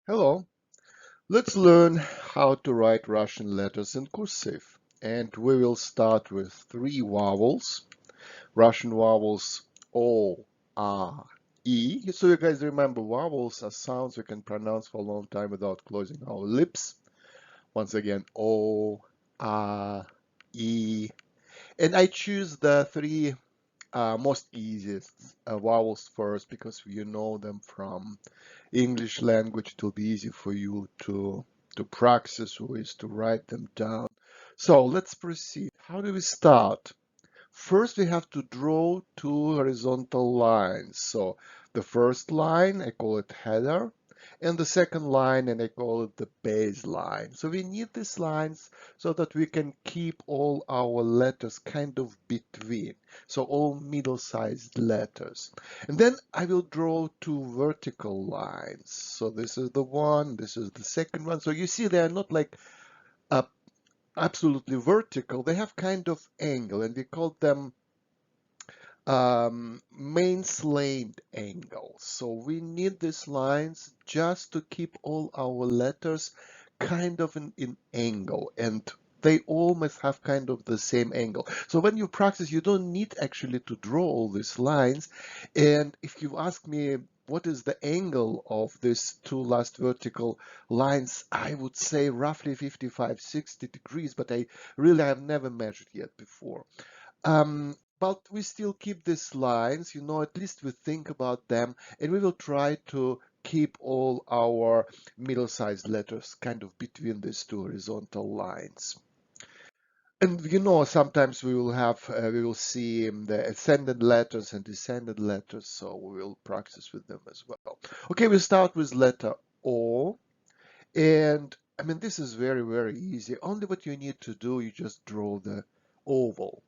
Hello, let's learn how to write Russian letters in cursive. And we will start with three vowels. Russian vowels O, A, E. So you guys remember vowels are sounds we can pronounce for a long time without closing our lips. Once again, O, A, E. And I choose the three most easiest vowels first because you know them from English language. It will be easy for you to practice ways to write them down. So let's proceed. How do we start? First, we have to draw two horizontal lines. So the first line, I call it header, and the second line, and I call it the baseline. So we need these lines so that we can keep all our letters kind of between. So all middle-sized letters. And then I will draw two vertical lines. So this is the one, this is the second one. So you see they are not like uh, absolutely vertical. They have kind of angle, and we call them main slant angles. So we need these lines just to keep all our letters kind of in angle, and they all must have kind of the same angle. So when you practice, you don't need actually to draw all these lines. And if you ask me what is the angle of these two last vertical lines, I would say roughly 55, 60 degrees, but I really have never measured yet before. But we still keep these lines, at least we think about them, and we will try to keep all our middle-sized letters kind of between these two horizontal lines. And sometimes we will see the ascended letters and descended letters, so we will practice with them as well. Okay, we start with letter O, and I mean, this is very, very easy. Only what you need to do, you just draw the oval,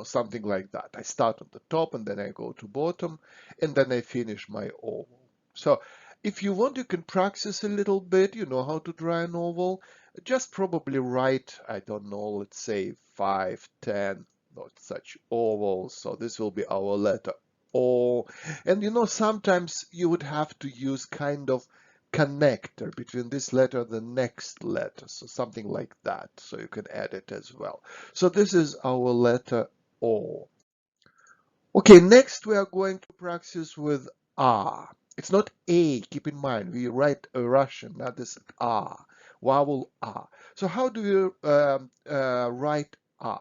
something like that. I start on the top and then I go to bottom and then I finish my oval. So if you want, you can practice a little bit, you know how to draw an oval. Just probably write, I don't know, let's say 5, 10, not such ovals. So this will be our letter O. And sometimes you would have to use kind of connector between this letter and the next letter, so something like that, so you can add it as well. So this is our letter O. Okay, next we are going to practice with A. It's not A, keep in mind, we write a Russian, not this A, vowel A. So how do you write A?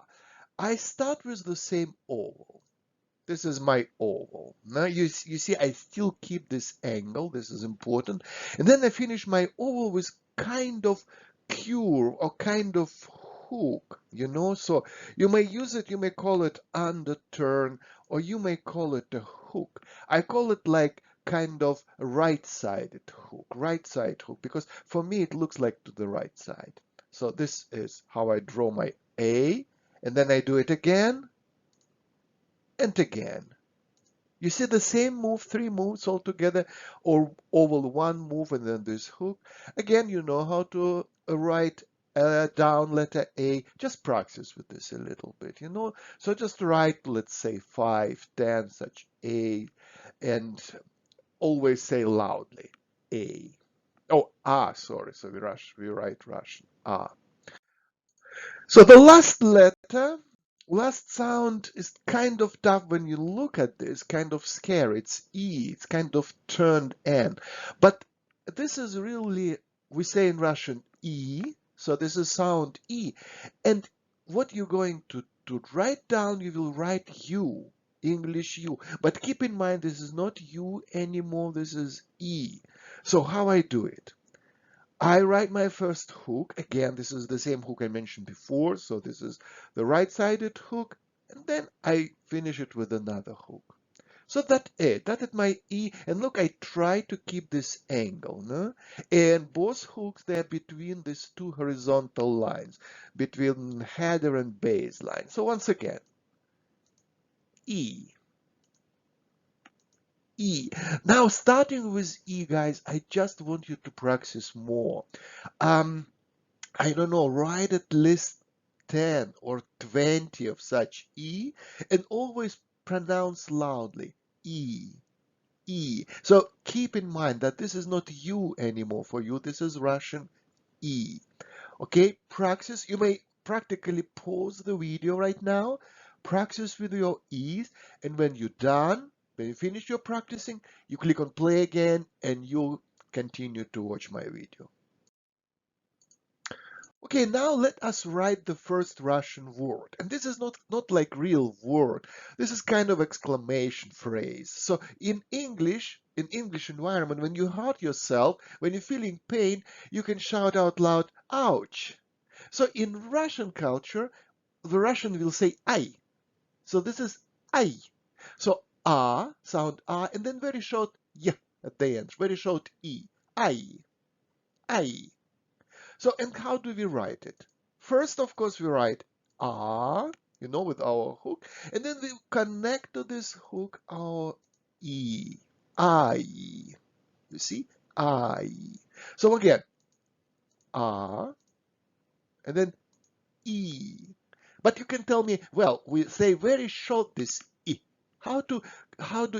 I start with the same oval. This is my oval. Now you see I still keep this angle. This is important. And then I finish my oval with kind of curve or kind of hook, So you may use it, you may call it underturn, or you may call it a hook. I call it like kind of right-sided hook, right side hook, because for me it looks like to the right side. So this is how I draw my A, and then I do it again and again. You see the same move, three moves all together, or oval one move and then this hook. Again, you know how to write down letter A. Just practice with this a little bit. So just write, let's say 5, 10, such A, and always say loudly A. Oh, sorry. So we write Russian ah. So the last letter, last sound is kind of tough when you look at this, kind of scary. It's E, it's kind of turned N. But this is really, we say in Russian E, so this is sound E. And what you're going to write down, you will write U, English U. But keep in mind, this is not U anymore, this is E. So how I do it? I write my first hook. Again, this is the same hook I mentioned before. So this is the right-sided hook. And then I finish it with another hook. So that's it. That is my E. And look, I try to keep this angle. No? And both hooks, they're between these two horizontal lines, between header and base line. So once again, E. E. Now, starting with E, guys, I just want you to practice more. Um, I don't know, write at least 10 or 20 of such E and always pronounce loudly E. E. So keep in mind that this is not U anymore for you. This is Russian E. Okay, practice. You may practically pause the video right now, practice with your E's, and when you're done, when you finish your practicing, you click on play again and you'll continue to watch my video. Okay, now let us write the first Russian word. And this is not like real word. This is kind of exclamation phrase. So in English environment, when you hurt yourself, when you're feeling pain, you can shout out loud, ouch. So in Russian culture, the Russian will say I. So this is I. So sound and then very short y at the end, very short e. I. I. So, and how do we write it? First, of course, we write with our hook, and then we connect to this hook our E. I. You see? I. So again, and then E. But you can tell me, well, we say very short this I. How to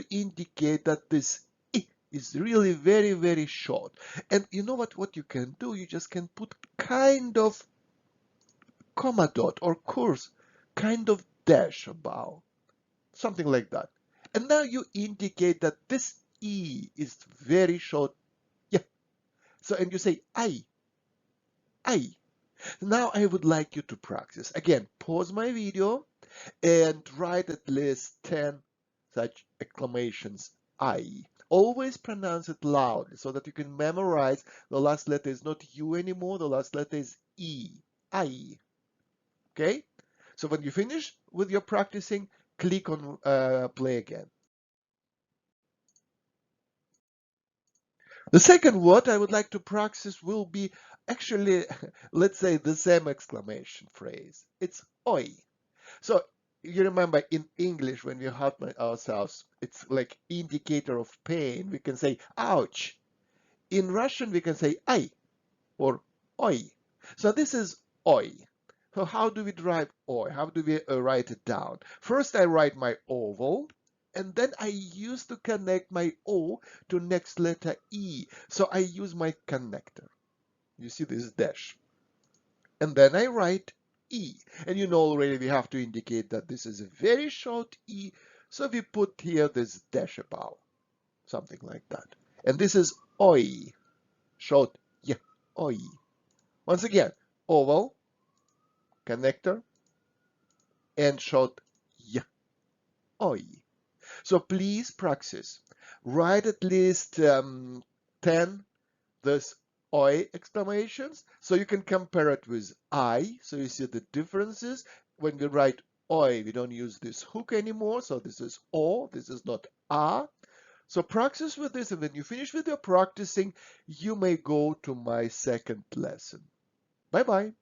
indicate that this I is really very, very short? And you know what you can do? You just can put kind of comma dot or curse, kind of dash above, something like that. And now you indicate that this E is very short. Yeah. So, and you say I. Now I would like you to practice. Again, pause my video and write at least 10 such exclamations. I. Always pronounce it loudly so that you can memorize the last letter is not U anymore, the last letter is E. I. Okay? So when you finish with your practicing, click on play again. The second word I would like to practice will be actually, let's say, the same exclamation phrase. It's oi. So you remember in English when we hurt ourselves, it's like indicator of pain. We can say ouch. In Russian, we can say ai or oi. So this is oi. So how do we write oi? How do we write it down? First, I write my O vowel, and then I use to connect my O to next letter E. So I use my connector. You see this dash. And then I write E. And you know already we have to indicate that this is a very short E. So we put here this dash above, something like that. And this is oi, short y, oi. Once again, oval, connector, and short y, oi. So please practice. Write at least 10 this oi exclamations so you can compare it with I. So you see the differences. When we write oi, we don't use this hook anymore. So this is o, this is not a. So practice with this, and when you finish with your practicing, you may go to my second lesson. Bye bye.